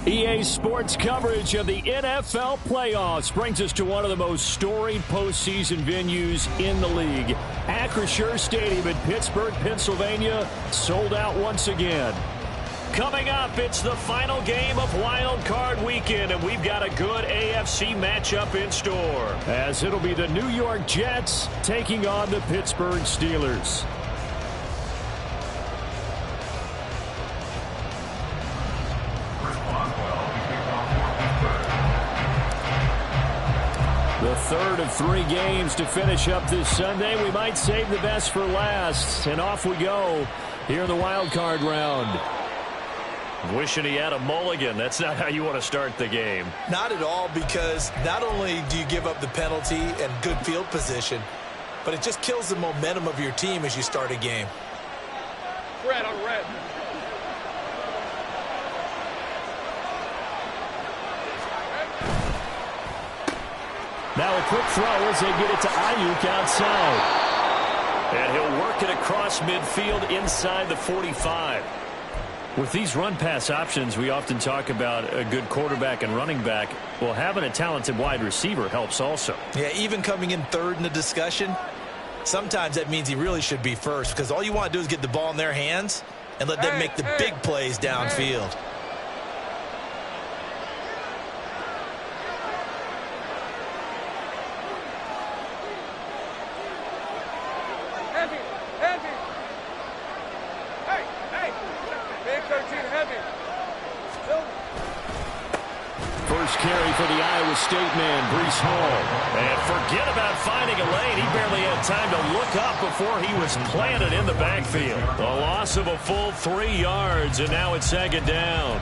EA Sports coverage of the NFL Playoffs brings us to one of the most storied postseason venues in the league. Acrisure Stadium in Pittsburgh, Pennsylvania, sold out once again. Coming up, it's the final game of Wild Card Weekend, and we've got a good AFC matchup in store, as it'll be the New York Jets taking on the Pittsburgh Steelers. The third of 3 games to finish up this Sunday. We might save the best for last. And off we go here in the wild card round. Wishing he had a mulligan. That's not how you want to start the game. Not at all, because not only do you give up the penalty and good field position, but it just kills the momentum of your team as you start a game. Red on red. Now a quick throw as they get it to Ayuk outside. And he'll work it across midfield inside the 45. With these run-pass options, we often talk about a good quarterback and running back. Well, having a talented wide receiver helps also. Yeah, even coming in third in the discussion, sometimes that means he really should be first, because all you want to do is get the ball in their hands and let them make the big plays downfield. First carry for the Iowa State man, Breece Hall. And forget about finding a lane. He barely had time to look up before he was planted in the backfield. A loss of a full 3 yards, and now it's second down.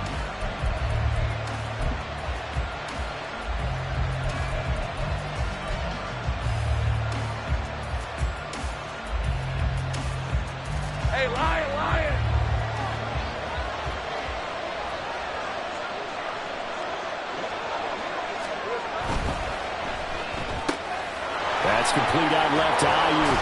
Hey, Lion, Lion. That's complete out left to Ayuk.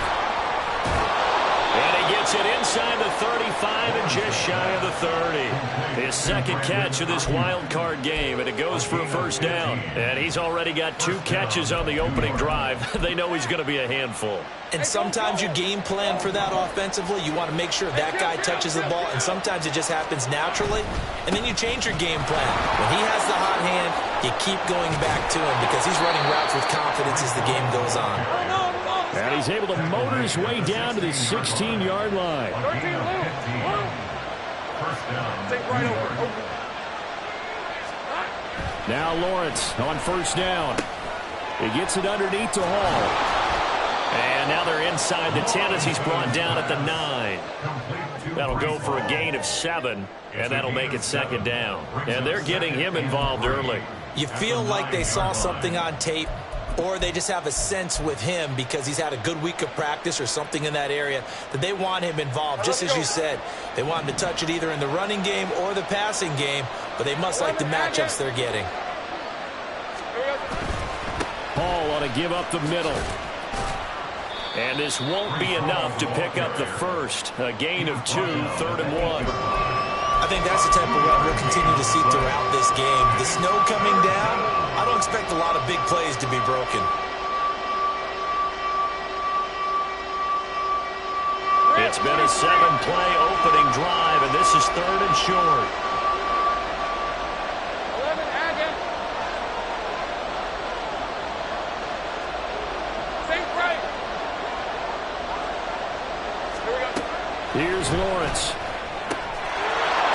And he gets it inside the 35 and just shy of the 30. His second catch of this wild card game, and it goes for a first down. And he's already got 2 catches on the opening drive. They know he's going to be a handful. And sometimes you game plan for that offensively. You want to make sure that guy touches the ball, and sometimes it just happens naturally, and then you change your game plan. When he has the hot hand, you keep going back to him because he's running routes with confidence as the game goes on. And he's able to motor his way down to the 16-yard line. Now Lawrence on first down. He gets it underneath to Hall. And now they're inside the 10 as he's brought down at the 9. That'll go for a gain of 7, and that'll make it second down. And they're getting him involved early. You feel like they saw something on tape, or they just have a sense with him because he's had a good week of practice or something in that area that they want him involved. Just as you said, they want him to touch it either in the running game or the passing game, but they must like the matchups they're getting. Hall ought to give up the middle. And this won't be enough to pick up the first. A gain of 2, 3rd and 1. I think that's the type of run we'll continue to see throughout this game. The snow coming down, I don't expect a lot of big plays to be broken. It's been a 7-play opening drive, and this is 3rd and short. Here's Lawrence.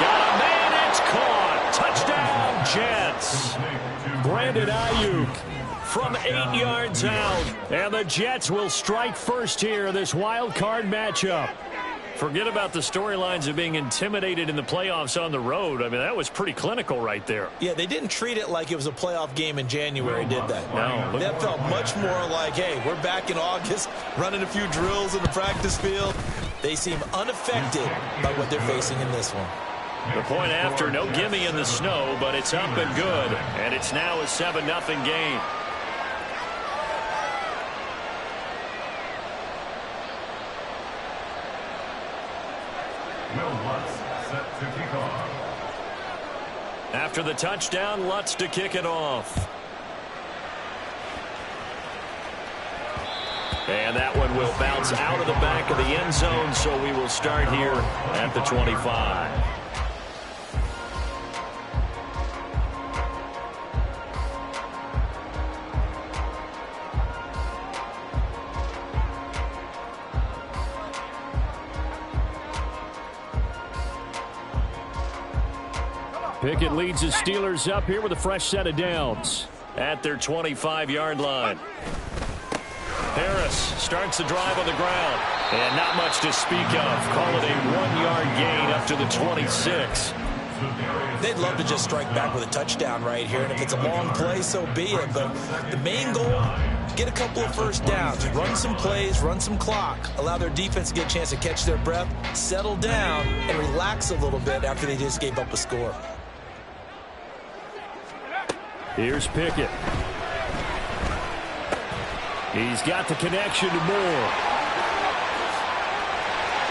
Got a man, it's caught. Touchdown, Jets. Brandon Ayuk, from 8 yards out. And the Jets will strike first here in this wild card matchup. Forget about the storylines of being intimidated in the playoffs on the road. I mean, that was pretty clinical right there. Yeah, they didn't treat it like it was a playoff game in January, did they? No. That felt much more like, hey, we're back in August, running a few drills in the practice field. They seem unaffected by what they're facing in this one. The point after, no gimme in the snow, but it's up and good. And it's now a 7-0 game. Set to kick off. After the touchdown, Lutz to kick it off. And that one will bounce out of the back of the end zone, so we will start here at the 25. Pickett leads his Steelers up here with a fresh set of downs at their 25-yard line. Harris starts the drive on the ground. And not much to speak of. Call it a 1-yard gain up to the 26. They'd love to just strike back with a touchdown right here. And if it's a long play, so be it. But the main goal, get a couple of first downs. Run some plays, run some clock. Allow their defense to get a chance to catch their breath, settle down, and relax a little bit after they just gave up a score. Here's Pickett. He's got the connection to Moore.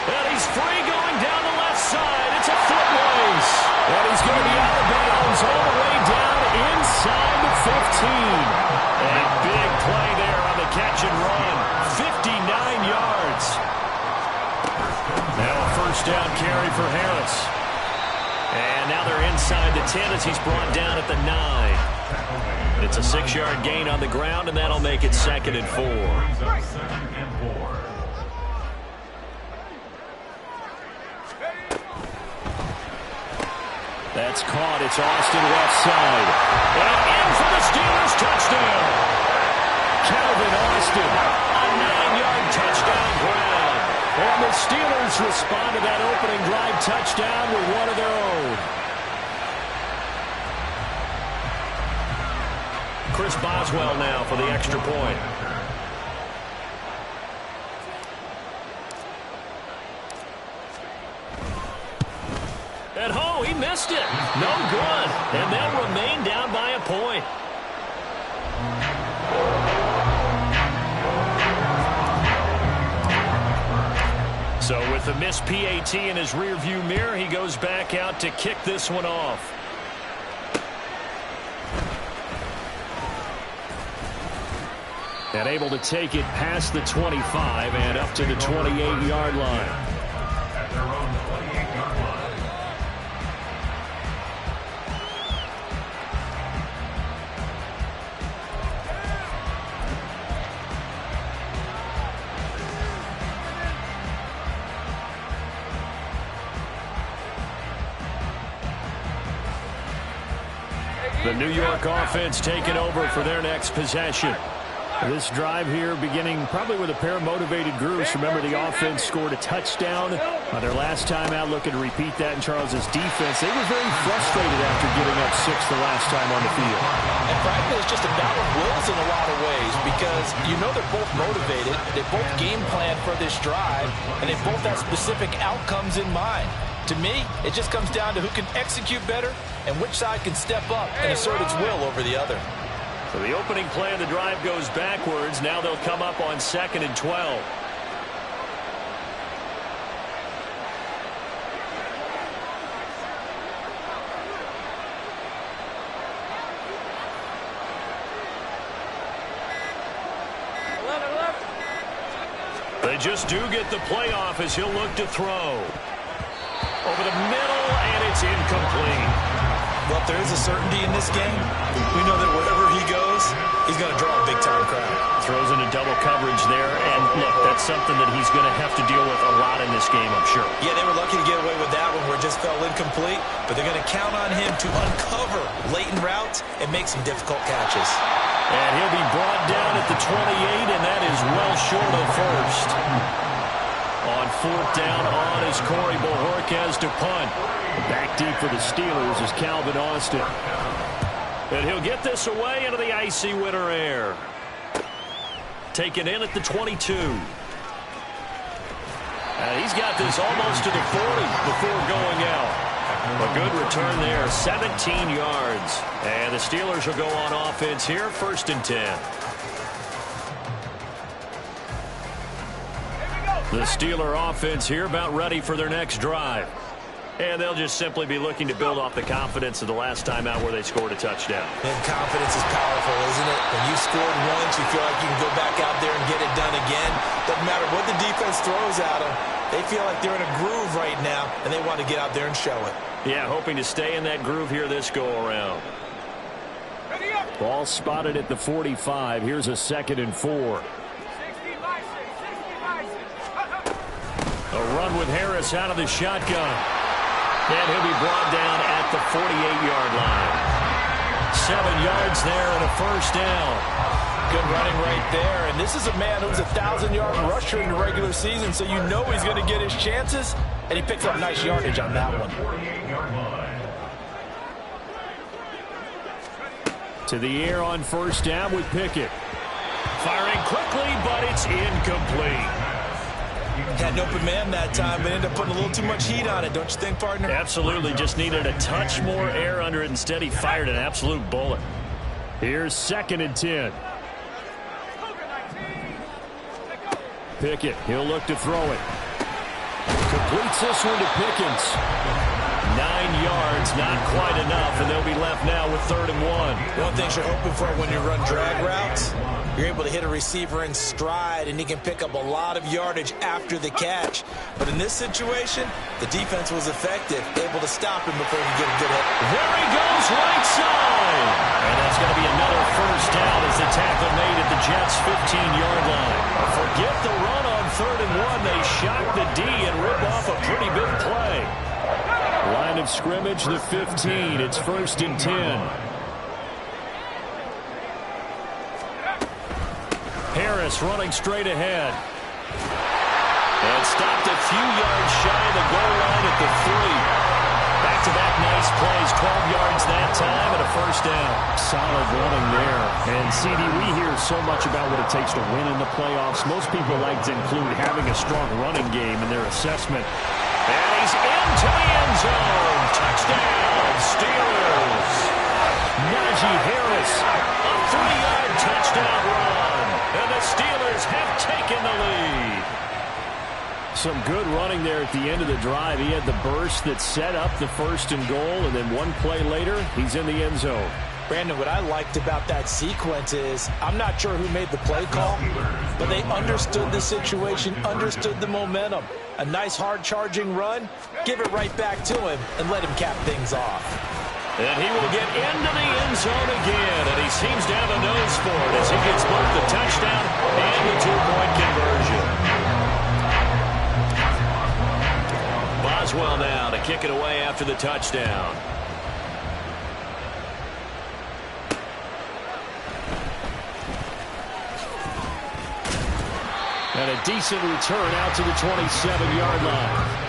And he's free going down the left side. It's a foot race. And he's going to be out of bounds all the way down inside the 15. A big play there on the catch and run. 59 yards. Now a first down carry for Harris. And now they're inside the 10 as he's brought down at the 9. It's a 6-yard gain on the ground, and that'll make it 2nd and 4. That's caught. It's Austin left side. And in for the Steelers touchdown. Calvin Austin, a 9-yard touchdown grab. And the Steelers respond to that opening drive touchdown with one of their own. Chris Boswell now for the extra point. And he missed it. No good. And they'll remain down by a point. So with the missed PAT in his rearview mirror, he goes back out to kick this one off. And able to take it past the 25 and up to the 28-yard line. At their own 28-yard line. The New York offense taking over for their next possession. This drive here beginning probably with a pair of motivated groups. Remember, the offense scored a touchdown on their last time out. Looking to repeat that in Charles's defense. They were very frustrated after giving up 6 the last time on the field. And frankly, it's just a battle of wills in a lot of ways because you know they're both motivated. They both game plan for this drive, and they both have specific outcomes in mind. To me, it just comes down to who can execute better and which side can step up and assert its will over the other. So the opening play of the drive goes backwards. Now they'll come up on 2nd and 12. They just do get the playoff as he'll look to throw. Over the middle, and it's incomplete. Well, if there is a certainty in this game, we know that wherever he goes, he's going to draw a big-time crowd. Throws into double coverage there, and look, that's something that he's going to have to deal with a lot in this game, I'm sure. Yeah, they were lucky to get away with that one where it just fell incomplete, but they're going to count on him to uncover latent routes and make some difficult catches. And he'll be brought down at the 28, and that is well short of first. On fourth down on is Corey Bojorquez to punt. Back deep for the Steelers is Calvin Austin. And he'll get this away into the icy winter air. Taken in at the 22. He's got this almost to the 40 before going out. A good return there, 17 yards. And the Steelers will go on offense here, 1st and 10. The Steeler offense here about ready for their next drive. And they'll just simply be looking to build off the confidence of the last time out where they scored a touchdown. And confidence is powerful, isn't it? When you scored once, you feel like you can go back out there and get it done again. Doesn't matter what the defense throws at them. They feel like they're in a groove right now, and they want to get out there and show it. Yeah, hoping to stay in that groove here this go-around. Ball spotted at the 45. Here's a 2nd and 4. A run with Harris out of the shotgun. And he'll be brought down at the 48-yard line. 7 yards there and a 1st down. Good running right there. And this is a man who's a 1,000-yard rusher in the regular season, so you know he's going to get his chances. And he picks up nice yardage on that one. To the air on 1st down with Pickett. Firing quickly, but it's incomplete. Had an open man that time, but ended up putting a little too much heat on it, don't you think, partner? Absolutely. Just needed a touch more air under it. Instead, he fired an absolute bullet. Here's 2nd and 10. Pickett, he'll look to throw it. Completes this one to Pickens. 9 yards, not quite enough, and they'll be left now with 3rd and 1. One thing you're hoping for when you run drag routes, you're able to hit a receiver in stride, and he can pick up a lot of yardage after the catch. But in this situation, the defense was effective, able to stop him before he could get a good hit. There he goes, right side. And that's going to be another 1st down as the tackle made at the Jets' 15-yard line. Forget the run on 3rd and 1. They shock the D and rip off a pretty big play. Line of scrimmage, the 15. It's 1st and 10. Harris running straight ahead. And stopped a few yards shy of the goal line at the 3. Back-to-back nice plays, 12 yards that time and a 1st down. Solid running there. And, CD, we hear so much about what it takes to win in the playoffs. Most people like to include having a strong running game in their assessment. And he's into the end zone. Touchdown, Steelers. Najee Harris, a 3-yard touchdown run. And the Steelers have taken the lead. Some good running there at the end of the drive. He had the burst that set up the 1st and goal, and then one play later, he's in the end zone. Brandon, what I liked about that sequence is I'm not sure who made the play call, but they understood the situation, understood the momentum. A nice hard-charging run, give it right back to him, and let him cap things off. And he will get into the end zone again, and he seems to have a nose for it as he gets both the touchdown and the 2-point conversion. Boswell now to kick it away after the touchdown. And a decent return out to the 27-yard line.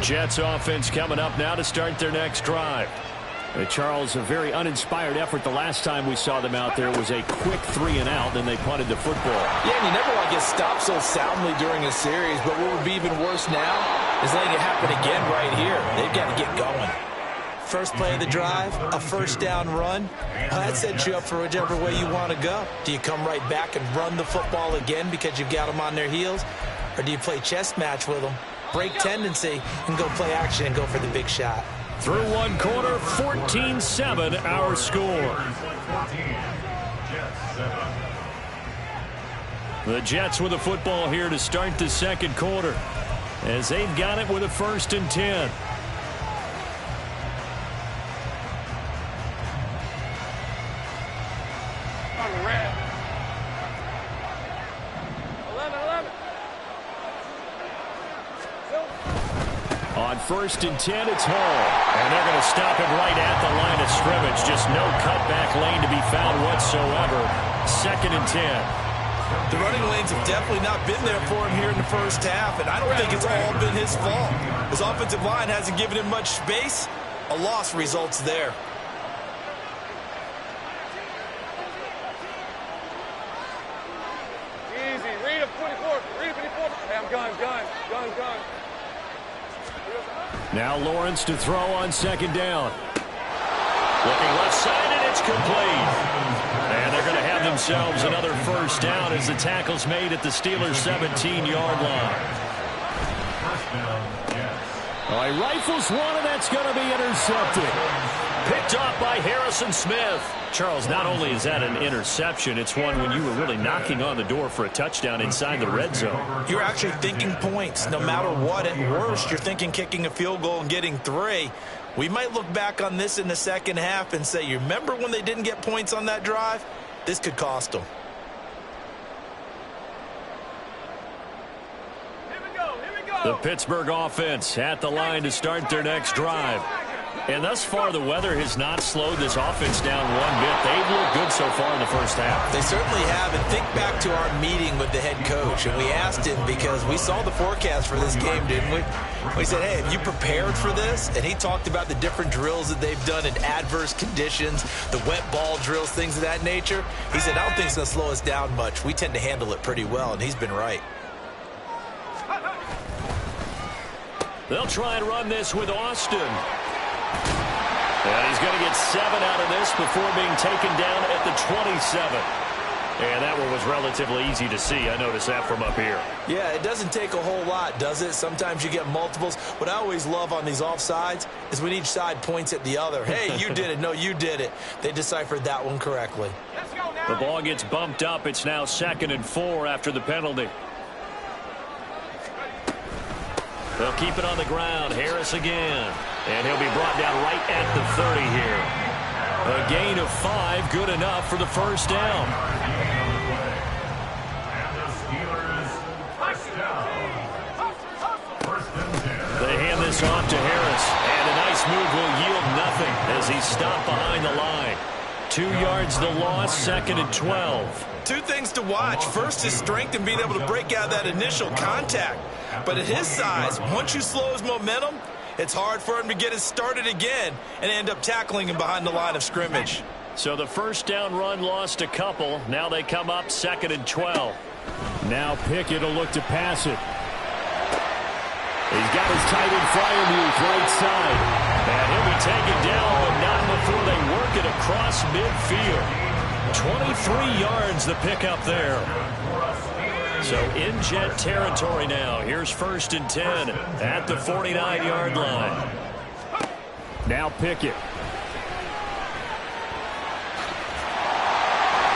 Jets offense coming up now to start their next drive. Charles, a very uninspired effort the last time we saw them out there. Was a quick 3-and-out, then they punted the football. Yeah, and you never want to get stopped so soundly during a series, but what would be even worse now is letting it happen again right here. They've got to get going. First play of the drive, a 1st down run. That sets you up for whichever way you want to go. Do you come right back and run the football again because you've got them on their heels? Or do you play chess match with them, break tendency, and go play action and go for the big shot? Through one quarter, 14-7 our score. The Jets with the football here to start the second quarter as they've got it with a 1st and 10. On 1st and 10, it's Hall. And they're going to stop it right at the line of scrimmage. Just no cutback lane to be found whatsoever. 2nd and 10. The running lanes have definitely not been there for him here in the first half, and I don't think it's all been his fault. His offensive line hasn't given him much space. A loss results there. Easy. Read him, 24. Read him, 24. Hey, I'm gun. Now Lawrence to throw on 2nd down. Looking left side, and it's complete. And they're going to have themselves another 1st down as the tackle's made at the Steelers' 17-yard line. All right, rifles one, and that's going to be intercepted. Picked off by Harrison Smith. Charles, not only is that an interception, it's one when you were really knocking on the door for a touchdown inside the red zone. You're actually thinking points. No matter what, at worst, you're thinking kicking a field goal and getting 3. We might look back on this in the second half and say, you remember when they didn't get points on that drive? This could cost them. Here we go. The Pittsburgh offense at the line to start their next drive. And thus far, the weather has not slowed this offense down one bit. They've looked good so far in the first half. They certainly have. And think back to our meeting with the head coach. And we asked him, because we saw the forecast for this game, didn't we? We said, hey, have you prepared for this? And he talked about the different drills that they've done in adverse conditions, the wet ball drills, things of that nature. He said, I don't think it's going to slow us down much. We tend to handle it pretty well, and he's been right. They'll try and run this with Austin. And he's going to get 7 out of this before being taken down at the 27. And that one was relatively easy to see. I noticed that from up here. Yeah, it doesn't take a whole lot, does it? Sometimes you get multiples. What I always love on these offsides is when each side points at the other. Hey, you did it. No, you did it. They deciphered that one correctly. Let's go now. The ball gets bumped up. It's now 2nd and 4 after the penalty. They'll keep it on the ground. Harris again. And he'll be brought down right at the 30 here. A gain of 5, good enough for the 1st down. They hand this off to Harris. And a nice move will yield nothing as he's stopped behind the line. 2 yards the loss, 2nd and 12. 2 things to watch. First, his strength and being able to break out that initial contact. But at his size, once you slow his momentum, it's hard for him to get it started again and end up tackling him behind the line of scrimmage. So the 1st down run lost a couple. Now they come up 2nd and 12. Now Pickett will look to pass it. He's got his tight end Fryermuth right side. And he'll be taken down, but not before they work it across midfield. 23 yards the pickup there. So in Jet territory now. Here's 1st and 10 at the 49-yard line. Now Pickett.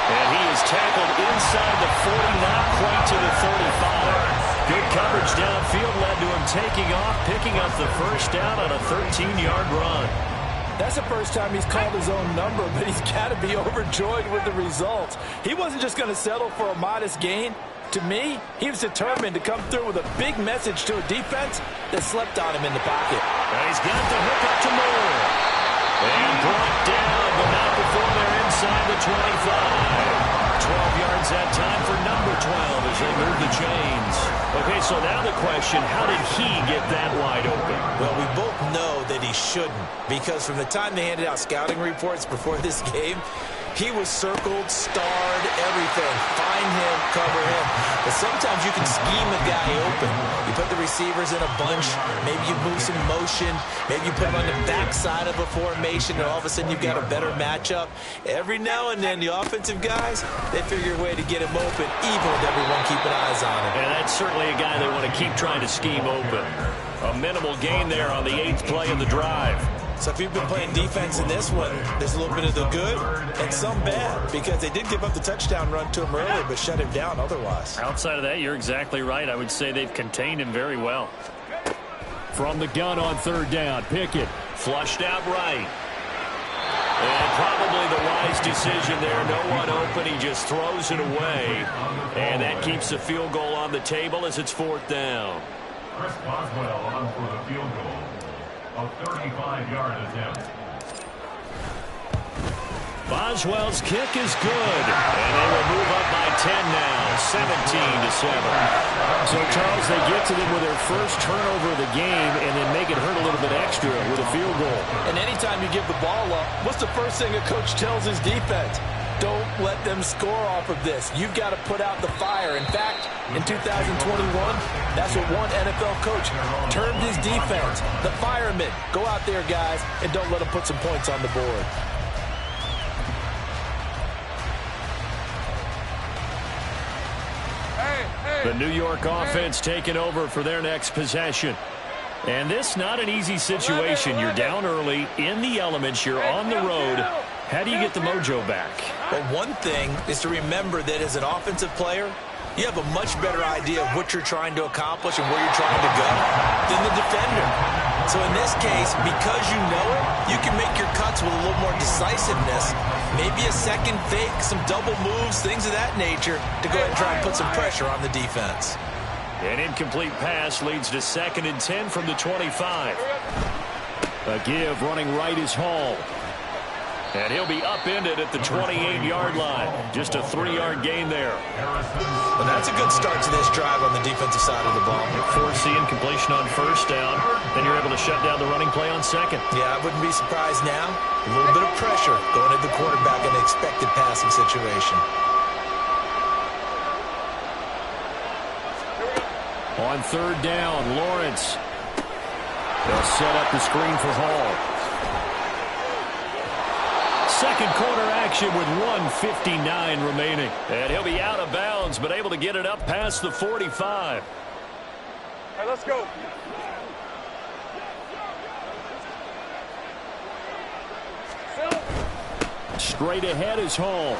And he is tackled inside the 40, not quite to the 35. Good coverage downfield led to him taking off, picking up the 1st down on a 13-yard run. That's the first time he's called his own number, but he's got to be overjoyed with the results. He wasn't just going to settle for a modest gain. To me, he was determined to come through with a big message to a defense that slept on him in the pocket. And he's got the hook up to Moore. And brought down, but not before they're inside the 25. 12 yards that time for number 12 as they move the chains. Okay, so now the question, how did he get that wide open? Well, we both know that he shouldn't, because from the time they handed out scouting reports before this game, he was circled, starred, everything. Find him, cover him. But sometimes you can scheme a guy open. You put the receivers in a bunch. Maybe you move some motion. Maybe you put him on the backside of a formation, and all of a sudden you've got a better matchup. Every now and then, the offensive guys, they figure a way to get him open, even with everyone keeping eyes on him. And that's certainly a guy they want to keep trying to scheme open. A minimal gain there on the 8th play of the drive. So if you've been playing defense in this one, there's a little bit of the good and some bad, because they did give up the touchdown run to him earlier, but shut him down otherwise. Outside of that, you're exactly right. I would say they've contained him very well. From the gun on 3rd down, Pickett flushed out right. And probably the wise decision there. No one open. He just throws it away. And that keeps the field goal on the table as it's 4th down. Chris Boswell on for the field goal. A 35-yard attempt. Boswell's kick is good, and they will move up by 10 now, 17-7. So, Charles, they get to them with their first turnover of the game and then make it hurt a little bit extra with a field goal. And anytime you give the ball up, what's the first thing a coach tells his defense? Don't let them score off of this. You've got to put out the fire. In fact, in 2021, that's what one NFL coach termed his defense. The firemen. Go out there, guys, and don't let them put some points on the board. The New York offense taking over for their next possession. And this not an easy situation. You're down early, in the elements, you're on the road. How do you get the mojo back? Well, one thing is to remember that as an offensive player, you have a much better idea of what you're trying to accomplish and where you're trying to go than the defender. So in this case, because you know it, you can make your cuts with a little more decisiveness. Maybe a second fake, some double moves, things of that nature to go ahead and try and put some pressure on the defense. An incomplete pass leads to 2nd and 10 from the 25. A give running right is Hall. And he'll be upended at the 28-yard line. Just a 3-yard gain there. Well, that's a good start to this drive on the defensive side of the ball. Forcing completion on first down. Then you're able to shut down the running play on second. Yeah, I wouldn't be surprised now. A little bit of pressure going at the quarterback in an expected passing situation. On 3rd down, Lawrence. They'll set up the screen for Hall. Second quarter action with 1:59 remaining. And he'll be out of bounds, but able to get it up past the 45. Hey, let's go. Straight ahead is Hall.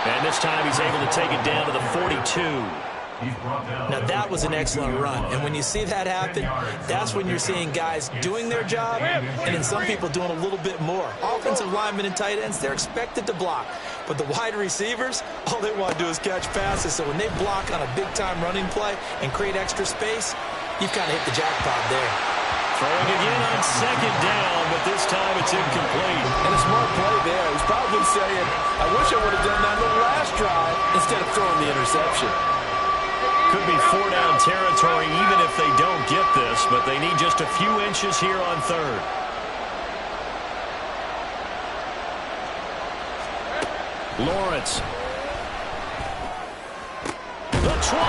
And this time he's able to take it down to the 42. Now, that was an excellent run. And when you see that happen, that's when you're seeing guys doing their job and then some people doing a little bit more. Offensive linemen and tight ends, they're expected to block. But the wide receivers, all they want to do is catch passes. So when they block on a big-time running play and create extra space, you've kind of hit the jackpot there. Throwing again on 2nd down, but this time it's incomplete. And a smart play there. He's probably saying, I wish I would have done that in the last drive instead of throwing the interception. Could be 4-down territory even if they don't get this, but they need just a few inches here on 3rd. Lawrence. The 20.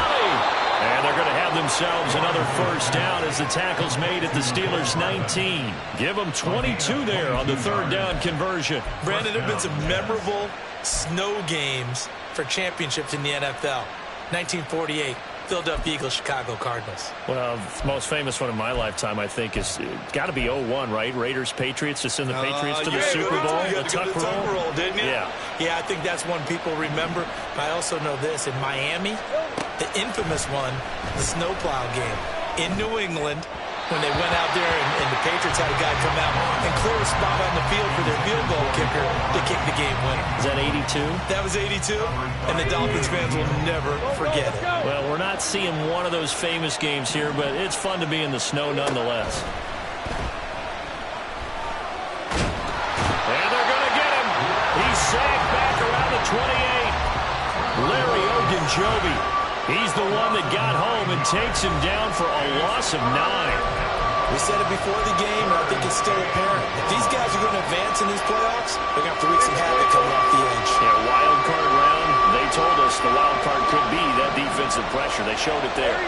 And they're going to have themselves another first down as the tackle's made at the Steelers' 19. Give them 22 there on the 3rd down conversion. Brandon, there have been some memorable snow games for championships in the NFL. 1948, Philadelphia Eagles, Chicago Cardinals. Well, the most famous one in my lifetime, I think, is got to be 01, right? Raiders, Patriots, to send the Patriots to the Super Bowl. You got to go to the tuck roll, didn't you? Yeah. Yeah, I think that's one people remember. I also know this. In Miami, the infamous one, the snowplow game. In New England, when they went out there and the Patriots had a guy come out and clear a spot on the field for their field goal kicker to kick the game winner. Is that 82? That was 82, and the Dolphins fans will never forget it. Well, we're not seeing one of those famous games here, but it's fun to be in the snow nonetheless. And they're going to get him. He's sacked back around the 28. Larry Ogunjobi. He's the one that got home and takes him down for a loss of 9. We said it before the game, and I think it's still apparent. If these guys are going to advance in these playoffs, they're going to have to wreak some havoc coming off the edge. Yeah, wild card round. They told us the wild card could be that defensive pressure. They showed it there.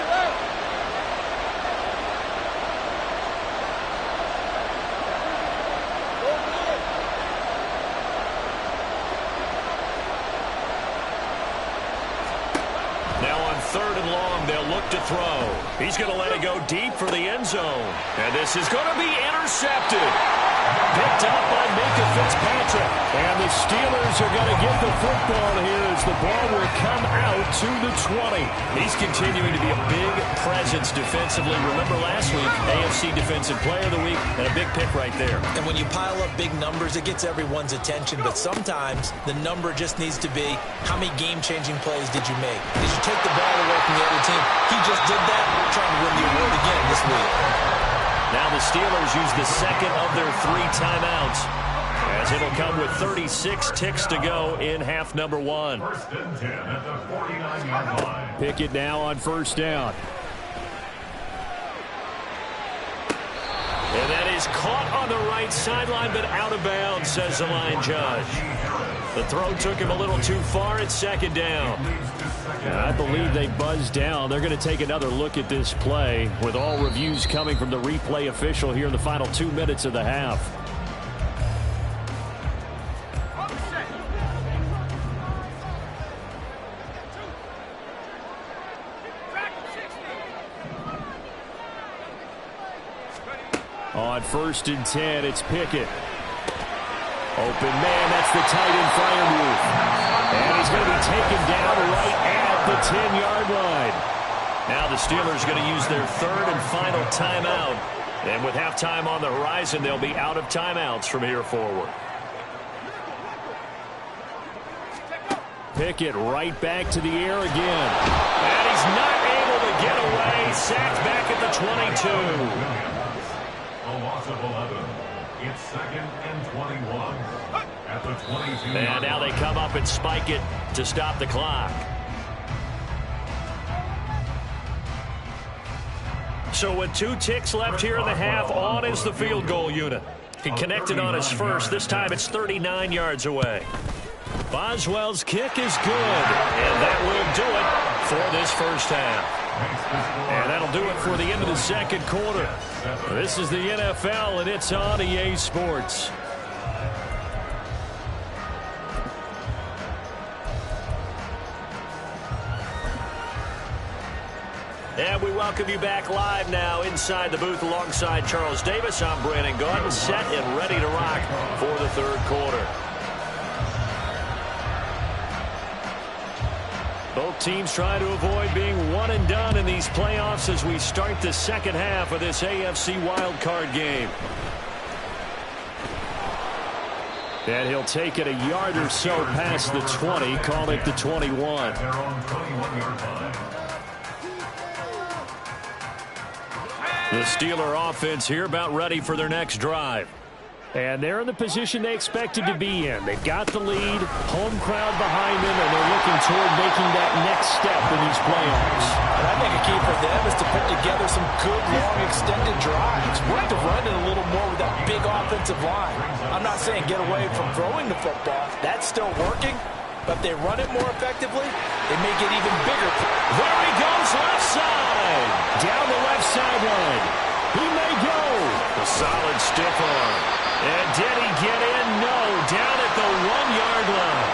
Now on 3rd and long, they'll look to throw. He's going to let it go deep for the end zone. And this is going to be intercepted. Picked up by Minka Fitzpatrick. And the Steelers are going to get the football here as the ball will come out to the 20. He's continuing to be a big presence defensively. Remember last week, AFC Defensive Player of the Week, and a big pick right there. And when you pile up big numbers, it gets everyone's attention. But sometimes the number just needs to be, how many game-changing plays did you make? Did you take the ball away from the other team? He just did that, trying to win the award again this week. the Steelers use the second of their 3 timeouts, as it'll come with 36 ticks to go in half number 1. First and 10 at the 49-yard line. Pickett now on first down. And that is caught on the right sideline, but out of bounds, says the line judge. The throw took him a little too far at second down. And I believe they buzzed down. They're going to take another look at this play, with all reviews coming from the replay official here in the final 2 minutes of the half. On first and 10, it's Pickett. Open man, that's the tight end Freiermuth. And he's going to be taken down right at the 10-yard line. Now the Steelers are going to use their 3rd and final timeout. And with halftime on the horizon, they'll be out of timeouts from here forward. Pickett right back to the air again. And he's not able to get away. Sacked back at the 22. A loss of 11. It's 2nd and 21 at the 22. And now they come up and spike it to stop the clock. So with 2 ticks left here in the half, on is the field goal unit. He connected on his first. This time it's 39 yards away. Boswell's kick is good, and that will do it for this first half. And that'll do it for the end of the second quarter. This is the NFL, and it's on EA Sports. And we welcome you back live now inside the booth alongside Charles Davis. I'm Brandon Gaudin, set and ready to rock for the third quarter. Both teams trying to avoid being one and done in these playoffs as we start the second half of this AFC wildcard game. And he'll take it a yard or so past the 20, call it the 21. Their own 21-yard line. The Steeler offense here about ready for their next drive. And they're in the position they expected to be in. They've got the lead, home crowd behind them, and they're looking toward making that next step in these playoffs. And I think a key for them is to put together some good, long, extended drives. Work the run it a little more with that big offensive line. I'm not saying get away from throwing the football. That's still working. But if they run it more effectively, they may get even bigger. There he goes, left side. Down the left sideline. He may go. A solid stiff arm. And did he get in? No. Down at the 1-yard line.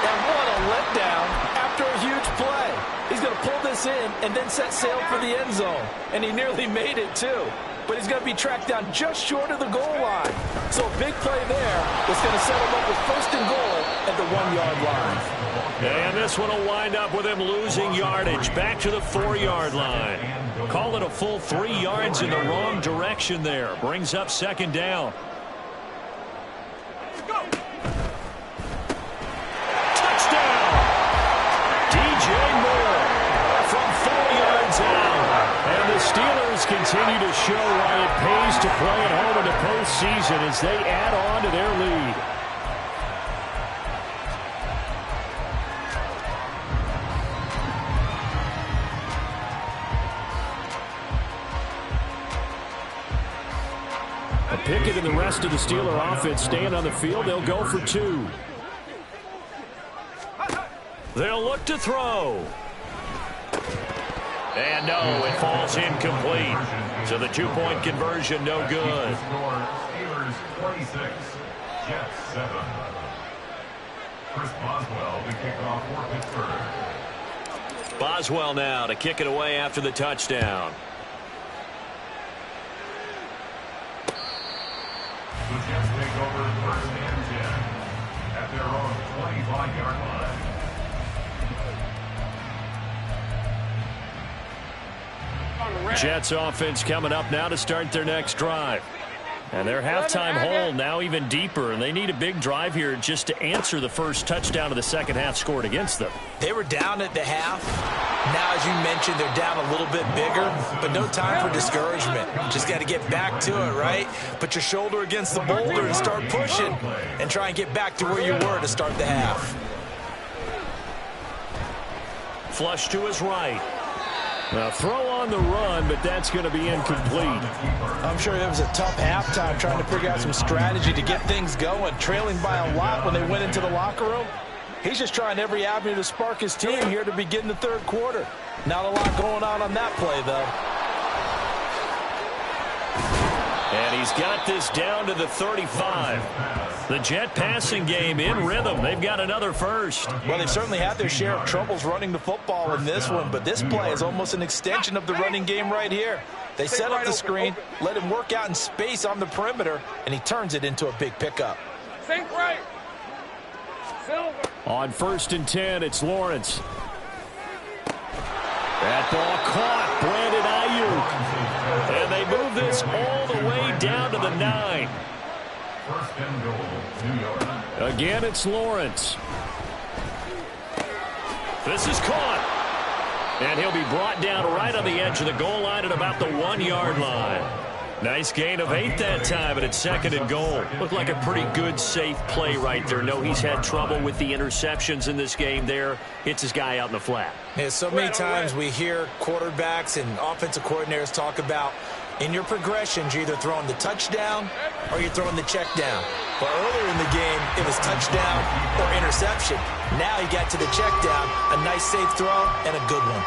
And what a letdown after a huge play. He's going to pull this in and then set sail for the end zone. And he nearly made it, too. But he's going to be tracked down just short of the goal line. So a big play there is going to set him up with first and goal at the 1-yard line. And this one will wind up with him losing yardage back to the 4-yard line. Call it a full 3 yards in the wrong direction there. Brings up second down. Touchdown! DJ Moore from 4 yards out. And the Steelers continue to show why it pays to play at home in the postseason as they add on to their lead. Pickett and the rest of the Steeler offense staying on the field. They'll go for 2. They'll look to throw. And no, it falls incomplete. So the 2-point conversion no good. Steelers 26, Jets 7. Chris Boswell to kick off for Pittsburgh. Boswell now to kick it away after the touchdown. The Jets take over first and 10 at their own 25-yard line. Jets offense coming up now to start their next drive. And their halftime hole now even deeper, and they need a big drive here just to answer the first touchdown of the second half scored against them. They were down at the half. Now, as you mentioned, they're down a little bit bigger, but no time for discouragement. Just got to get back to it, right? Put your shoulder against the boulder and start pushing and try and get back to where you were to start the half. Flush to his right. Now throw on the run, but that's going to be incomplete. I'm sure it was a tough halftime trying to figure out some strategy to get things going, trailing by a lot when they went into the locker room. He's just trying every avenue to spark his team here to begin the third quarter. Not a lot going on that play, though. And he's got this down to the 35. The Jet passing game in rhythm. They've got another first. Well, they've certainly had their share of troubles running the football in this one, but this play is almost an extension of the running game right here. They set up the screen, let him work out in space on the perimeter, and he turns it into a big pickup. Sink right. Silver. On 1st and 10, it's Lawrence. That ball caught. Brandon Ayuk. And they move this all the way down to the 9. First and goal, New York. Again, it's Lawrence. This is caught. And he'll be brought down right on the edge of the goal line at about the 1-yard line. Nice gain of 8 that time, and it's 2nd and goal. Looked like a pretty good, safe play right there. No, he's had trouble with the interceptions in this game there. Hits his guy out in the flat. Yeah, so many times we hear quarterbacks and offensive coordinators talk about in your progressions, you're either throwing the touchdown or you're throwing the check down. But earlier in the game, it was touchdown or interception. Now he got to the check down, a nice safe throw, and a good one.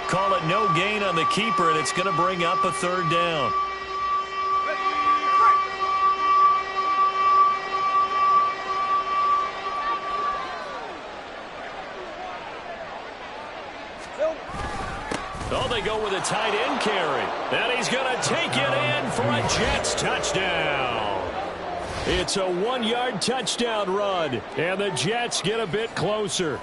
Call it no gain on the keeper, and it's going to bring up a 3rd down. Oh, they go with a tight end carry. And he's going to take it in for a Jets touchdown. It's a 1-yard touchdown run, and the Jets get a bit closer.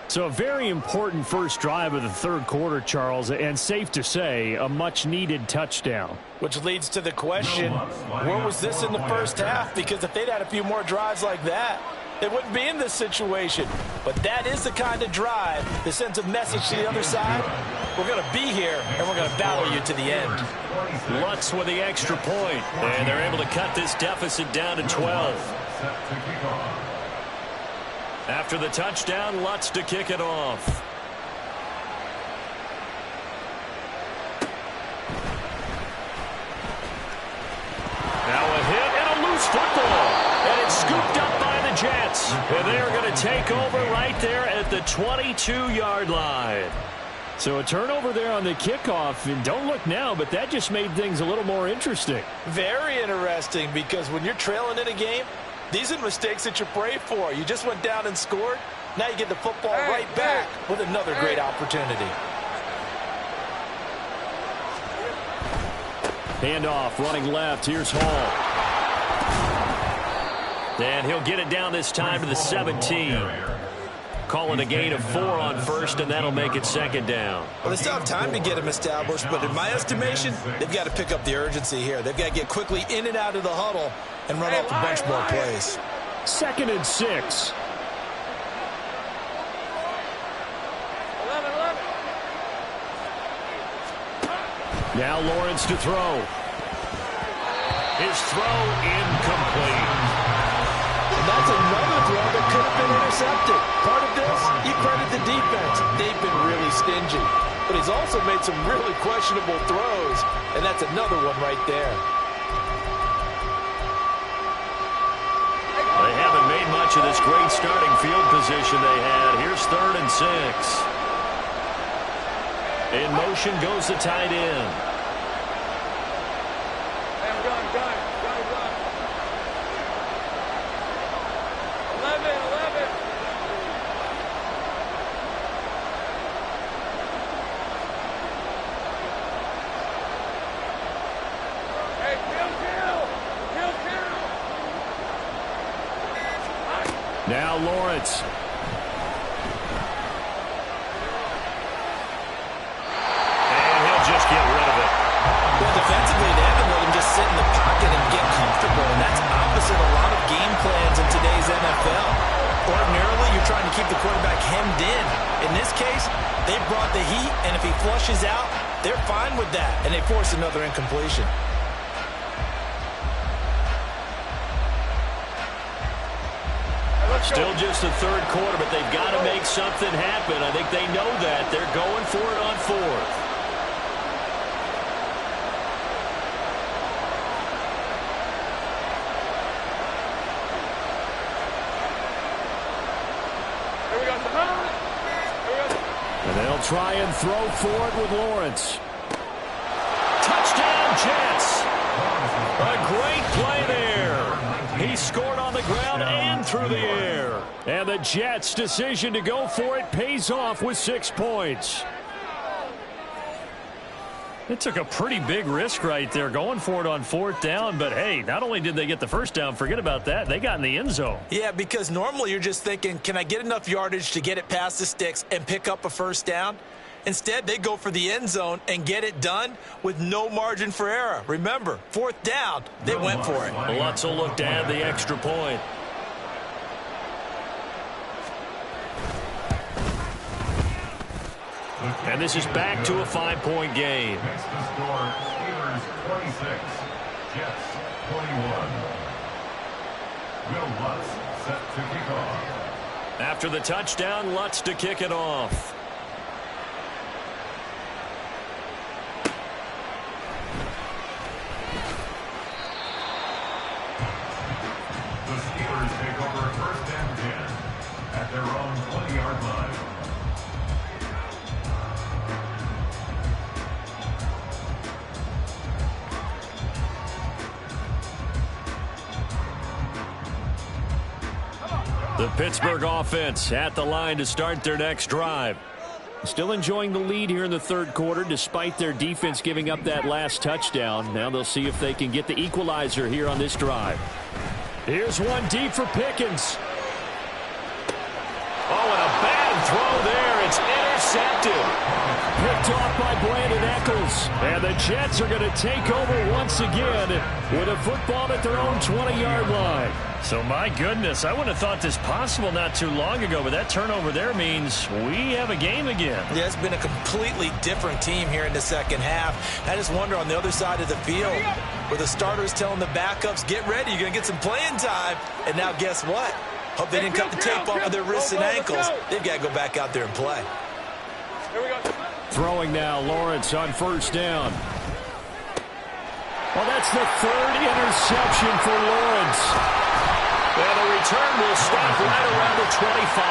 So a very important first drive of the third quarter, Charles, and safe to say, a much-needed touchdown. Which leads to the question, where was this in the first half? Because if they'd had a few more drives like that, they wouldn't be in this situation. But that is the kind of drive that sends a message to the other side. We're going to be here, and we're going to battle you to the end. Lutz with the extra point, and they're able to cut this deficit down to 12. After the touchdown, Lutz to kick it off. Now a hit and a loose football. And it's scooped up by the Jets. And they are going to take over right there at the 22-yard line. So a turnover there on the kickoff. And don't look now, but that just made things a little more interesting. Very interesting, because when you're trailing in a game, these are mistakes that you pray for. You just went down and scored. Now you get the football right back with another great opportunity. Handoff, running left. Here's Hall. And he'll get it down this time to the 17. Calling a gain of 4 on first, and that'll make it 2nd down. Well, they still have time to get him established, but in my estimation, they've got to pick up the urgency here. They've got to get quickly in and out of the huddle and run off a bunch more plays. 2nd and 6. Now Lawrence to throw. His throw incomplete. And that's another throw that could have been intercepted. Part of this, you credit the defense. They've been really stingy. But he's also made some really questionable throws, and that's another one right there. They haven't made much of this great starting field position they had. Here's 3rd and 6. In motion goes the tight end. Gun. 11. Hey, kill. Now Lawrence. Just get rid of it. Well, defensively, they haven't let him just just sit in the pocket and get comfortable, and that's opposite a lot of game plans in today's NFL. Ordinarily, you're trying to keep the quarterback hemmed in. In this case, they brought the heat, and if he flushes out, they're fine with that, and they force another incompletion. Still just the third quarter, but they've got to make something happen. I think they know that. They're going for it on fourth. And they'll try and throw for it with Lawrence. Touchdown, Jets. A great play there. He scored on the ground and through the air. And the Jets' decision to go for it pays off with 6 points. It took a pretty big risk right there going for it on fourth down. But, hey, not only did they get the first down, forget about that, they got in the end zone. Yeah, because normally you're just thinking, can I get enough yardage to get it past the sticks and pick up a first down? Instead, they go for the end zone and get it done with no margin for error. Remember, fourth down, they went for it. Lutz will look to add the extra point. And this is back to a 5-point game. Next to score, Steelers 26, Jets 21. Will Lutz set to kick off. After the touchdown, Lutz to kick it off. The Steelers take over first and 10 at their own 20-yard line. The Pittsburgh offense at the line to start their next drive. Still enjoying the lead here in the third quarter despite their defense giving up that last touchdown. Now they'll see if they can get the equalizer here on this drive. Here's one deep for Pickens. Oh, and a bad throw there. It's intercepted. Picked off by Brandon Eccles. And the Jets are going to take over once again with a football at their own 20-yard line. So, my goodness, I wouldn't have thought this possible not too long ago, but that turnover there means we have a game again. Yeah, it's been a completely different team here in the second half. I just wonder on the other side of the field where the starters telling the backups, get ready, you're going to get some playing time. And now guess what? Hope they didn't cut the tape off of their wrists and ankles. They've got to go back out there and play. Throwing now, Lawrence on first down. Well, that's the third interception for Lawrence. And the return will stop right around the 25.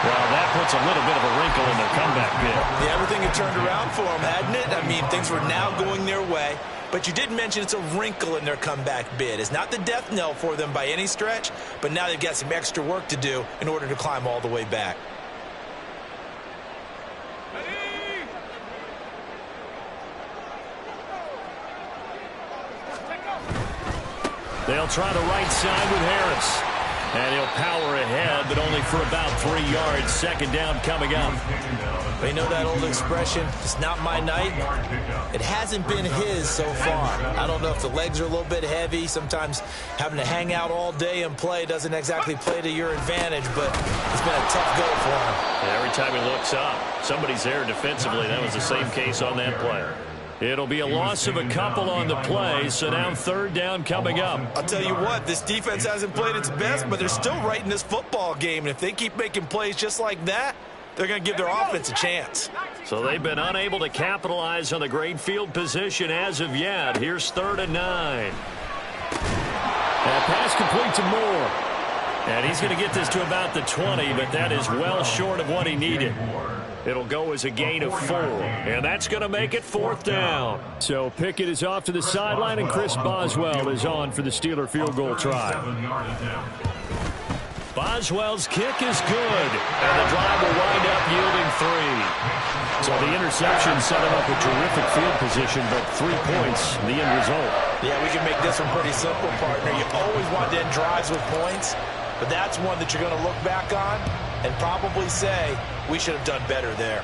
Well, that puts a little bit of a wrinkle in their comeback bid. Yeah, everything had turned around for them, hadn't it? I mean, things were now going their way. But you did mention it's a wrinkle in their comeback bid. It's not the death knell for them by any stretch, but now they've got some extra work to do in order to climb all the way back. They'll try the right side with Harris. And he'll power ahead, but only for about 3 yards. Second down coming up. You know that old expression, it's not my night? It hasn't been his so far. I don't know if the legs are a little bit heavy. Sometimes having to hang out all day and play doesn't exactly play to your advantage, but it's been a tough go for him. Yeah, every time he looks up, somebody's there defensively. That was the same case on that play. It'll be a loss of a couple on the play, so now third down coming up. I'll tell you what, this defense hasn't played its best, but they're still right in this football game. And if they keep making plays just like that, they're going to give their offense a chance. So they've been unable to capitalize on the great field position as of yet. Here's 3rd and 9. And pass complete to Moore. And he's going to get this to about the 20, but that is well short of what he needed. It'll go as a gain of 4, and that's going to make it 4th down. So Pickett is off to the sideline, and Chris Boswell is on for the Steeler field goal try. Boswell's kick is good, and the drive will wind up yielding 3. So the interception set him up a terrific field position, but 3 points, the end result. Yeah, we can make this one pretty simple, partner. You always want to end drives with points, but that's one that you're going to look back on and probably say, we should have done better there.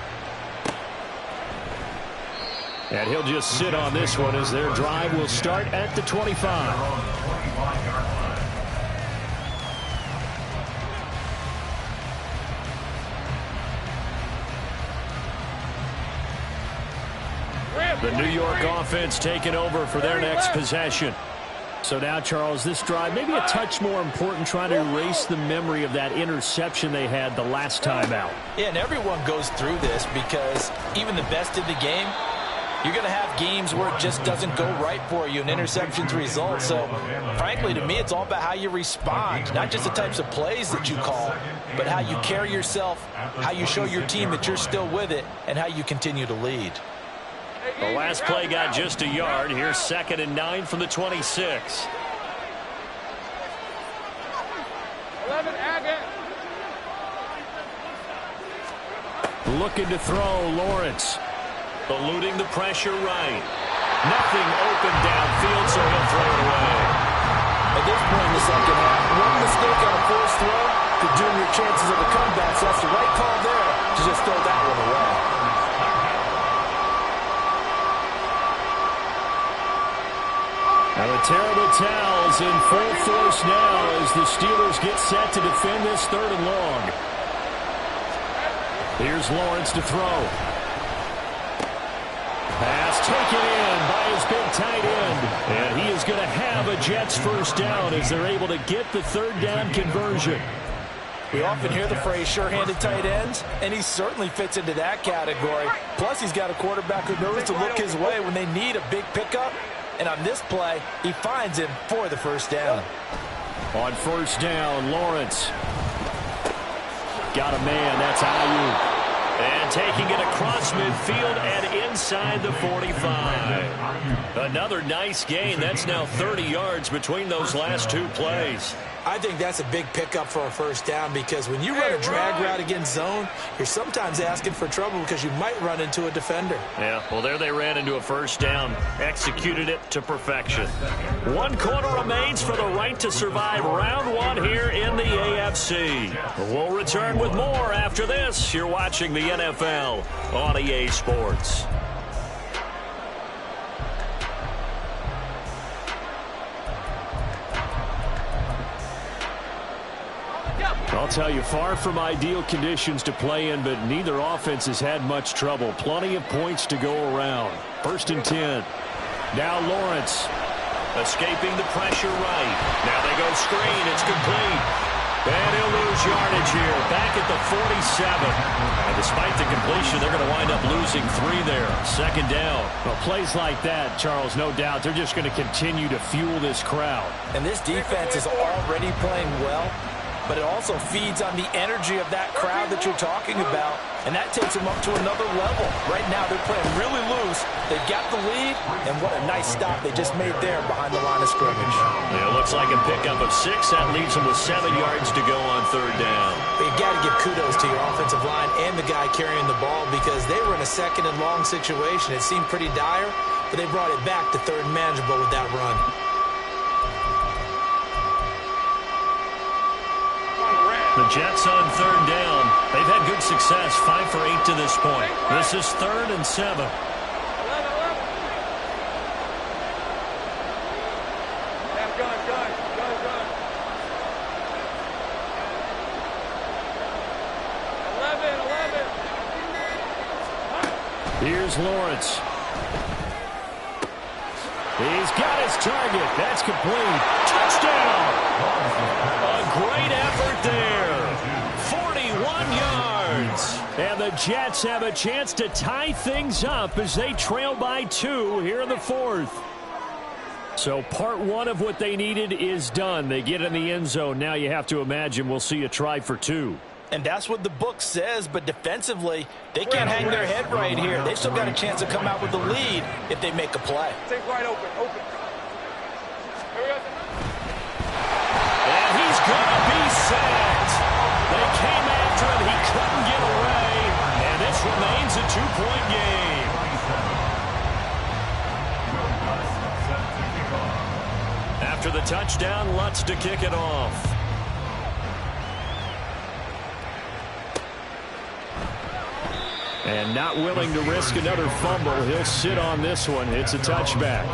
And he'll just sit on this one as their drive will start at the 25. The New York offense taking over for their next possession. So now, Charles, this drive maybe a touch more important, trying to erase the memory of that interception they had the last time out. Yeah, and everyone goes through this because even the best in the game, you're going to have games where it just doesn't go right for you and interceptions result. So, frankly, to me, it's all about how you respond, not just the types of plays that you call, but how you carry yourself, how you show your team that you're still with it, and how you continue to lead. The last play got just a yard. Here's 2nd and 9 from the 26. 11, Agate. Looking to throw, Lawrence. Eluding the pressure right. Nothing open downfield, so he'll throw it away. At this point in the second half, one mistake on a forced throw could doom your chances of a comeback, so that's the right call there to just throw that one away. Now the terrible towels in full force now as the Steelers get set to defend this 3rd and long. Here's Lawrence to throw. Pass taken in by his big tight end. And he is going to have a Jets first down as they're able to get the 3rd down conversion. We often hear the phrase sure-handed tight ends, and he certainly fits into that category. Plus, he's got a quarterback who knows to look his way when they need a big pickup. And on this play, he finds him for the first down. On first down, Lawrence. Got a man. That's Ayuk. And taking it across midfield and inside the 45. Another nice gain. That's now 30 yards between those last 2 plays. I think that's a big pickup for a first down because when you run a drag route against zone, you're sometimes asking for trouble because you might run into a defender. Yeah, well, there they ran into a first down. Executed it to perfection. 1 quarter remains for the right to survive round 1 here in the AFC. We'll return with more after this. You're watching the NFL on EA Sports. I'll tell you, far from ideal conditions to play in, but neither offense has had much trouble. Plenty of points to go around. 1st and 10. Now Lawrence escaping the pressure right. Now they go screen. It's complete. And he'll lose yardage here. Back at the 47. And despite the completion, they're going to wind up losing 3 there. 2nd down. Well, plays like that, Charles, no doubt, they're just going to continue to fuel this crowd. And this defense is already playing well, but it also feeds on the energy of that crowd that you're talking about, and that takes them up to another level. Right now, they're playing really loose. They've got the lead, and what a nice stop they just made there behind the line of scrimmage. Yeah, it looks like a pickup of 6. That leaves them with 7 yards to go on 3rd down. But you got to give kudos to your offensive line and the guy carrying the ball because they were in a 2nd and long situation. It seemed pretty dire, but they brought it back to 3rd and manageable with that run. The Jets on 3rd down. They've had good success, 5 for 8 to this point. This is 3rd and 7. 11. Gun. 11. Here's Lawrence. He's got his target. That's complete. Touchdown! A great effort there. 41 yards. And the Jets have a chance to tie things up as they trail by 2 here in the 4th. So part 1 of what they needed is done. They get in the end zone. Now you have to imagine we'll see a try for 2. And that's what the book says, but defensively, they can't hang their head right here. They've still got a chance to come out with the lead if they make a play. Take wide open. And he's going to be sacked. They came after him. He couldn't get away. And this remains a 2-point game. After the touchdown, Lutz to kick it off. And not willing to risk another fumble. He'll sit on this one. It's a touchback.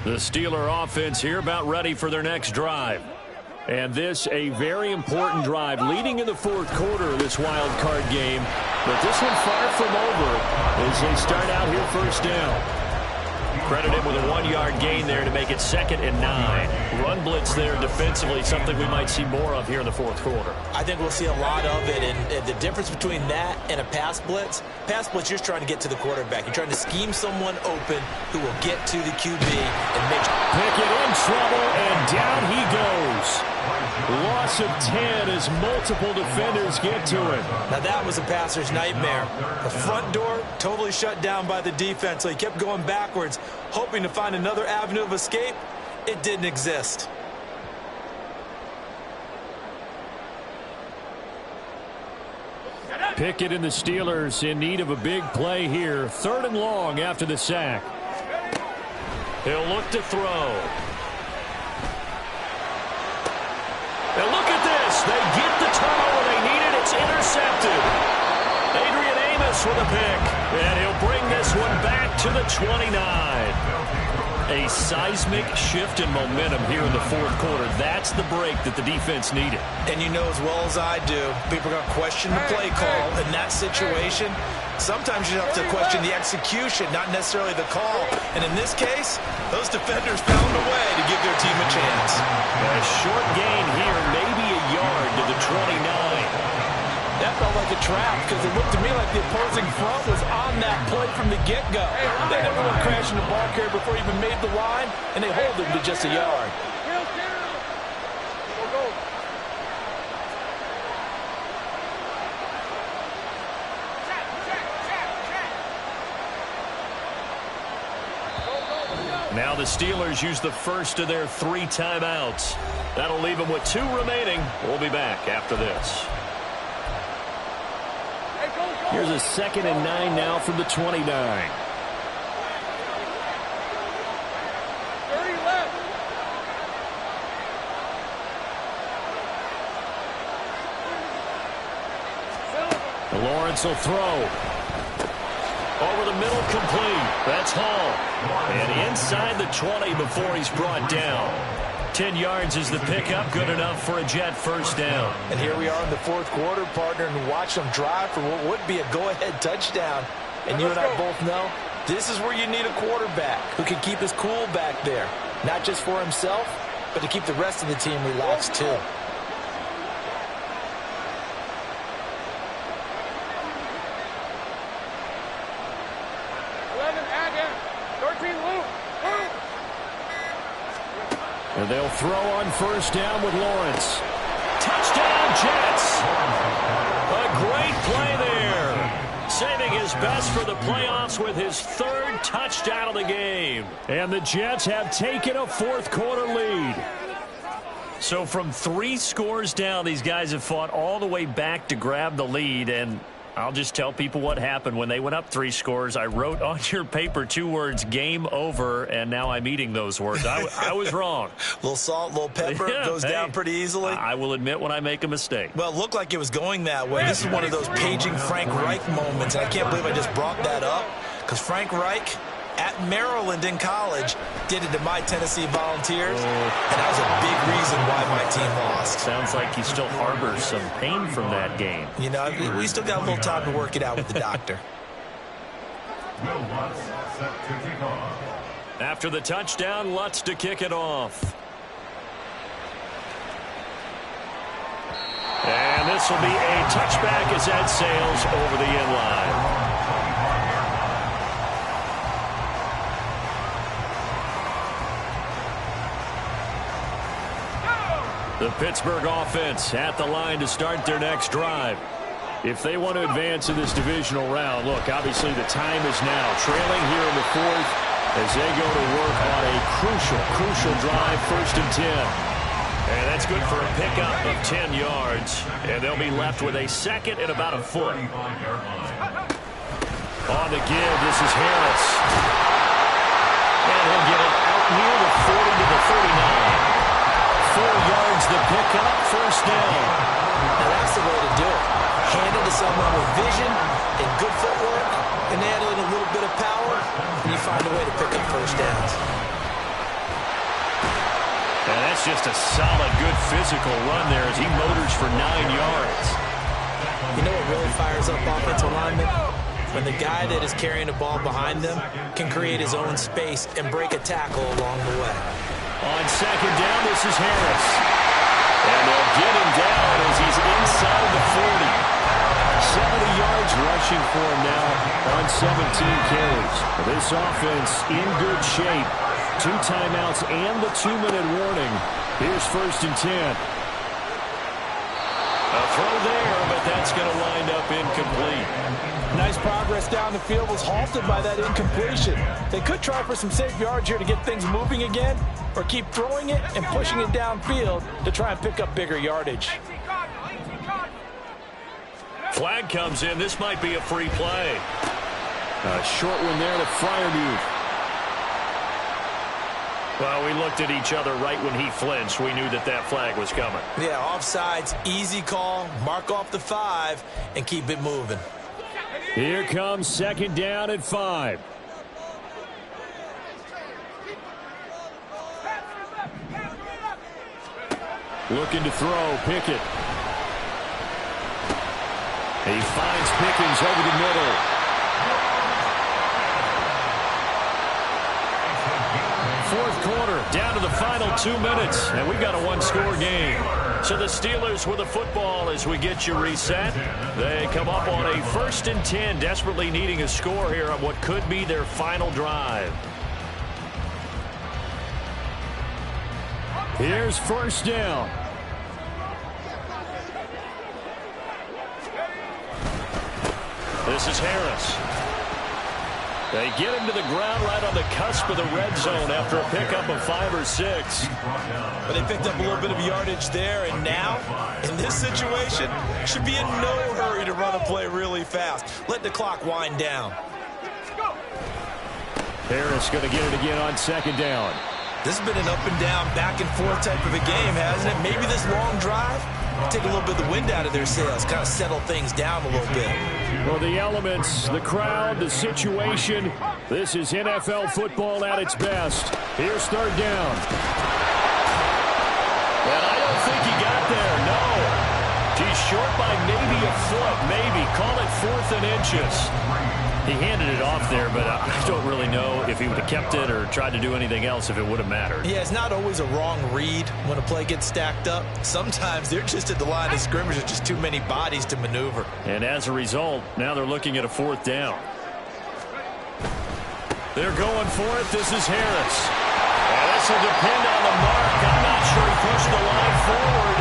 The Steeler offense here about ready for their next drive. And this a very important drive leading in the fourth quarter of this wild card game. But this one far from over as they start out here first down. Credit him with a 1-yard gain there to make it 2nd and 9. Run blitz there defensively, something we might see more of here in the fourth quarter. I think we'll see a lot of it, and the difference between that and a pass blitz, you're just trying to get to the quarterback. You're trying to scheme someone open who will get to the QB and make Pickett in trouble, and down he goes. Loss of 10 as multiple defenders get to him. Now that was a passer's nightmare. The front door totally shut down by the defense, so he kept going backwards, hoping to find another avenue of escape. It didn't exist. Pickett and the Steelers in need of a big play here. 3rd and long after the sack. He'll look to throw. And look at this. They get the turnover they needed. It's intercepted. Adrian Amos with a pick. And he'll bring this one back to the 29. A seismic shift in momentum here in the fourth quarter. That's the break that the defense needed. And you know as well as I do, people are going to question the play call in that situation. Sometimes you have to question the execution, not necessarily the call. And in this case, those defenders found a way to give their team a chance. A short gain here, maybe a yard to the 29. That felt like a trap because it looked to me like the opposing front was on that play from the get-go. They never went crashing the ball carrier before he even made the line, and they hold him to just a yard. Now the Steelers use the first of their 3 timeouts. That'll leave them with 2 remaining. We'll be back after this. Here's a 2nd and 9 now from the 29. 30 left. Lawrence will throw. Over the middle, complete. That's Hall. And inside the 20 before he's brought down. 10 yards is the pickup, good enough for a Jet first down. And here we are in the fourth quarter, partner, and watch them drive for what would be a go-ahead touchdown. And you and I both know this is where you need a quarterback who can keep his cool back there. Not just for himself, but to keep the rest of the team relaxed too. And they'll throw on first down with Lawrence. Touchdown, Jets. A great play there. Saving his best for the playoffs with his 3rd touchdown of the game. And the Jets have taken a fourth quarter lead. So from 3 scores down, these guys have fought all the way back to grab the lead. And I'll just tell people what happened when they went up 3 scores. I wrote on your paper 2 words, game over, and now I'm eating those words. I was wrong. Little salt, little pepper, goes down pretty easily. I will admit when I make a mistake. Well, it looked like it was going that way. This is one of those paging Frank Reich moments, and I can't believe I just brought that up, because Frank Reich at Maryland in college did it to my Tennessee Volunteers, and that was a big reason why my team lost. Sounds like he still harbors some pain from that game. You know, we still got a little time to work it out with the doctor. Will Lutz set to kick off. After the touchdown, Lutz to kick it off. And this will be a touchback as that sails over the end line. The Pittsburgh offense at the line to start their next drive. If they want to advance in this divisional round, look, obviously the time is now. Trailing here in the fourth as they go to work on a crucial drive, 1st and 10. And that's good for a pickup of 10 yards. And they'll be left with a 2nd and about a foot. On the give, this is Harris. And he'll get it out near the 40 to the 39. 4 yards the pickup, first down. Now that's the way to do it. Hand it to someone with vision and good footwork, and add in a little bit of power, and you find a way to pick up first downs. And that's just a solid, good physical run there as he motors for 9 yards. You know what really fires up offensive linemen? When the guy that is carrying the ball behind them can create his own space and break a tackle along the way. On second down, this is Harris. And they'll get him down as he's inside the 40. 70 yards rushing for him now on 17 carries. This offense in good shape. 2 timeouts and the 2-minute warning. Here's first and 10. A throw there, but that's going to wind up incomplete. Nice progress down the field was halted by that incompletion. They could try for some safe yards here to get things moving again, or keep throwing it and pushing it downfield to try and pick up bigger yardage. Flag comes in. This might be a free play. A short one there to Freiermuth. Well, we looked at each other right when he flinched. We knew that that flag was coming. Yeah, offsides, easy call, mark off the 5, and keep it moving. Here comes second down at 5. Looking to throw, Pickett. He finds Pickens over the middle. Fourth quarter, down to the final 2 minutes, and we've got a one-score game. So the Steelers with the football as we get you reset. They come up on a 1st and 10, desperately needing a score here on what could be their final drive. Here's first down. This is Harris. They get him to the ground right on the cusp of the red zone after a pickup of 5 or 6. But they picked up a little bit of yardage there, and now, in this situation, should be in no hurry to run a play really fast. Let the clock wind down. Harris going to get it again on second down. This has been an up and down, back and forth type of a game, hasn't it? Maybe this long drive take a little bit of the wind out of their sails, kind of settle things down a little bit. Well, the elements, the crowd, the situation, this is NFL football at its best. Here's third down. And I don't think he got there, no. He's short by maybe a foot, maybe. Call it 4th and inches. He handed it off there, but I don't really know if he would have kept it or tried to do anything else if it would have mattered. Yeah, it's not always a wrong read when a play gets stacked up. Sometimes they're just at the line of scrimmage. There's just too many bodies to maneuver. And as a result, now they're looking at a 4th down. They're going for it. This is Harris. And this will depend on the mark. I'm not sure he pushed the line forward.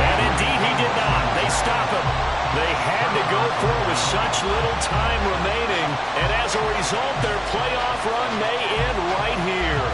And indeed he did not. They stop him. They had to go for it with such little time remaining. And as a result, their playoff run may end right here.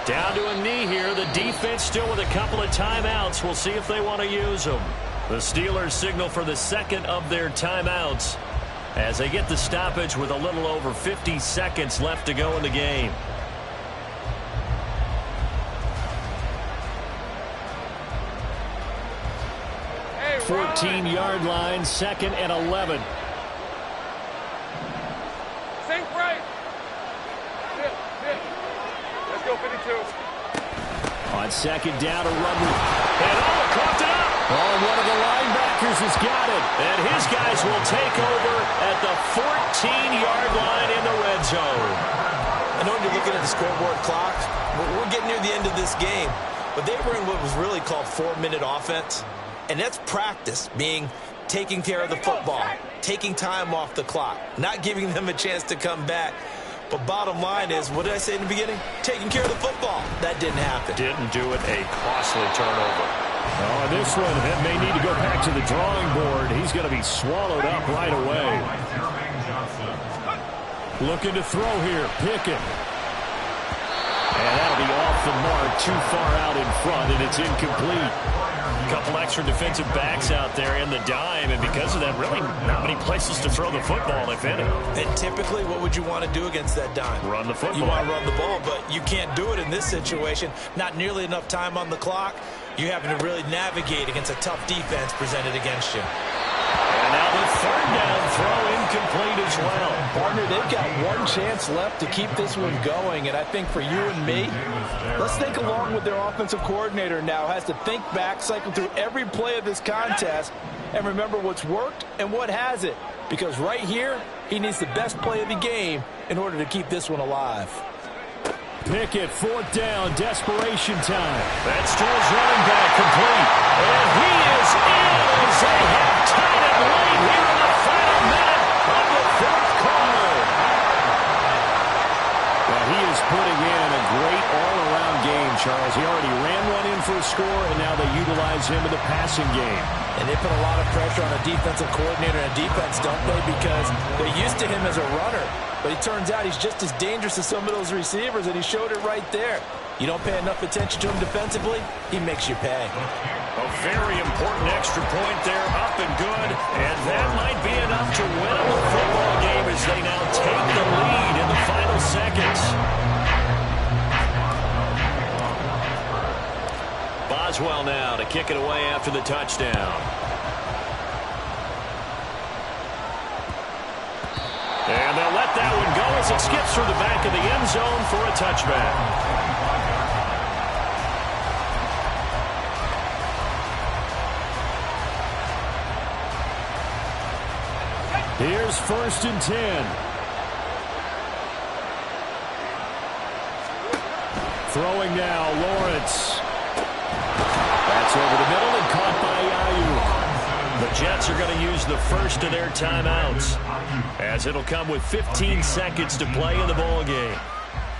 Down to a knee here. The defense still with a couple of timeouts. We'll see if they want to use them. The Steelers signal for the second of their timeouts as they get the stoppage with a little over 50 seconds left to go in the game. Hey, 14-yard line, 2nd and 11. Sink right. Sit. Let's go 52. On second down, a run. And caught it up. Oh, one of the linebackers has got it. And his guys will take over at the 14-yard line in the red zone. I know when you're looking at the scoreboard clock, we're getting near the end of this game. But they were in what was really called 4-minute offense. And that's practice, being taking care of the football, taking time off the clock, not giving them a chance to come back. But bottom line is, what did I say in the beginning? Taking care of the football. That didn't happen. Didn't do it. A costly turnover. Oh, this one may need to go back to the drawing board. He's going to be swallowed up right away. Looking to throw here. Pickett. And that'll be off the mark, too far out in front, and it's incomplete. A couple extra defensive backs out there in the dime, and because of that, really not many places to throw the football, if any. And typically, what would you want to do against that dime? Run the football. You want to run the ball, but you can't do it in this situation. Not nearly enough time on the clock. You're having to really navigate against a tough defense presented against you. And now the third down throw incomplete as well. Partner, they've got one chance left to keep this one going, and I think for you and me, let's think along with their offensive coordinator now. Has to think back, cycle through every play of this contest, and remember what's worked and what hasn't. Because right here, he needs the best play of the game in order to keep this one alive. Pickett, fourth down, desperation time. That's to his running back, complete. And he is in as they have tied it late here in the final minute of the fourth quarter. Well, he is putting in a great all-around game, Charles. He already ran one in for a score, and now they utilize him in the passing game. And they put a lot of pressure on a defensive coordinator and a defense, don't they? Because they're used to him as a runner. But it turns out he's just as dangerous as some of those receivers, and he showed it right there. You don't pay enough attention to him defensively, he makes you pay. A very important extra point there, up and good. And that might be enough to win them the football game as they now take the lead in the final seconds. Boswell now to kick it away after the touchdown. And they'll let that one go as it skips through the back of the end zone for a touchback. Here's 1st and 10. Throwing now, Lawrence. That's over the middle and caught by Ayuk. The Jets are going to use the first of their timeouts, as it'll come with 15 seconds to play in the ball game.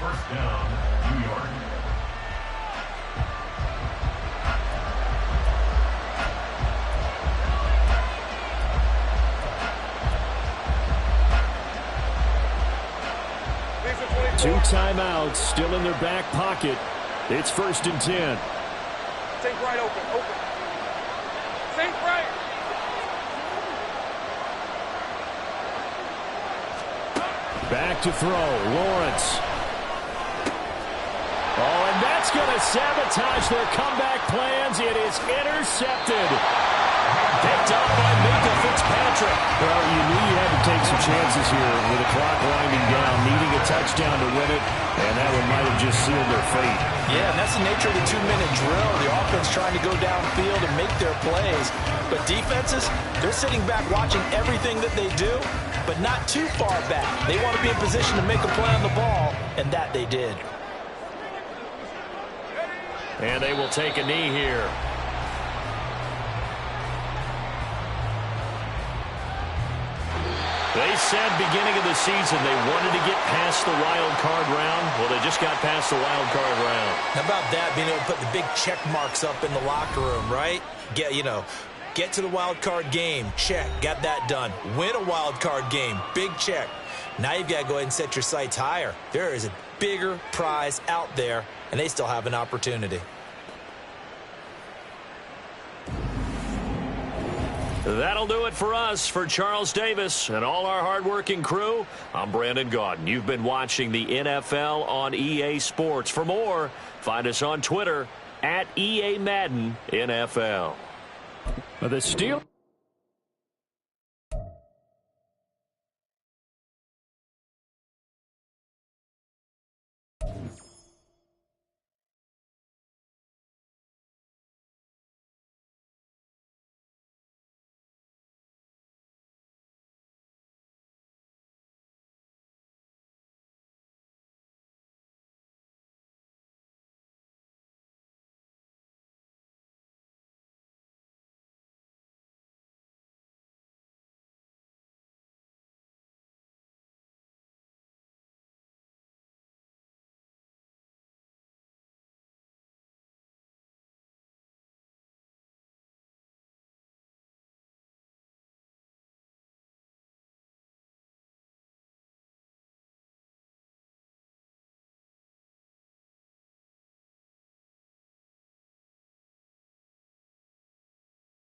First down, New York. Two timeouts still in their back pocket. It's 1st and 10. Think right, open. Think right. Back to throw, Lawrence. Oh, and that's going to sabotage their comeback plans. It is intercepted. Picked up by Minka Fitzpatrick. Well, you knew you had to take some chances here with the clock winding down, needing a touchdown to win it, and that one might have just sealed their fate. Yeah, and that's the nature of the 2-minute drill. The offense trying to go downfield and make their plays. But defenses, they're sitting back watching everything that they do, but not too far back. They want to be in position to make a play on the ball, and that they did. And they will take a knee here. They said beginning of the season they wanted to get past the wild card round. Well, they just got past the wild card round. How about that, being able to put the big check marks up in the locker room, right? Get to the wild card game, check, got that done. Win a wild card game, big check. Now you've got to go ahead and set your sights higher. There is a bigger prize out there, and they still have an opportunity. That'll do it for us. For Charles Davis and all our hardworking crew, I'm Brandon Gaudin. You've been watching the NFL on EA Sports. For more, find us on Twitter @EA Madden NFL. The Steel.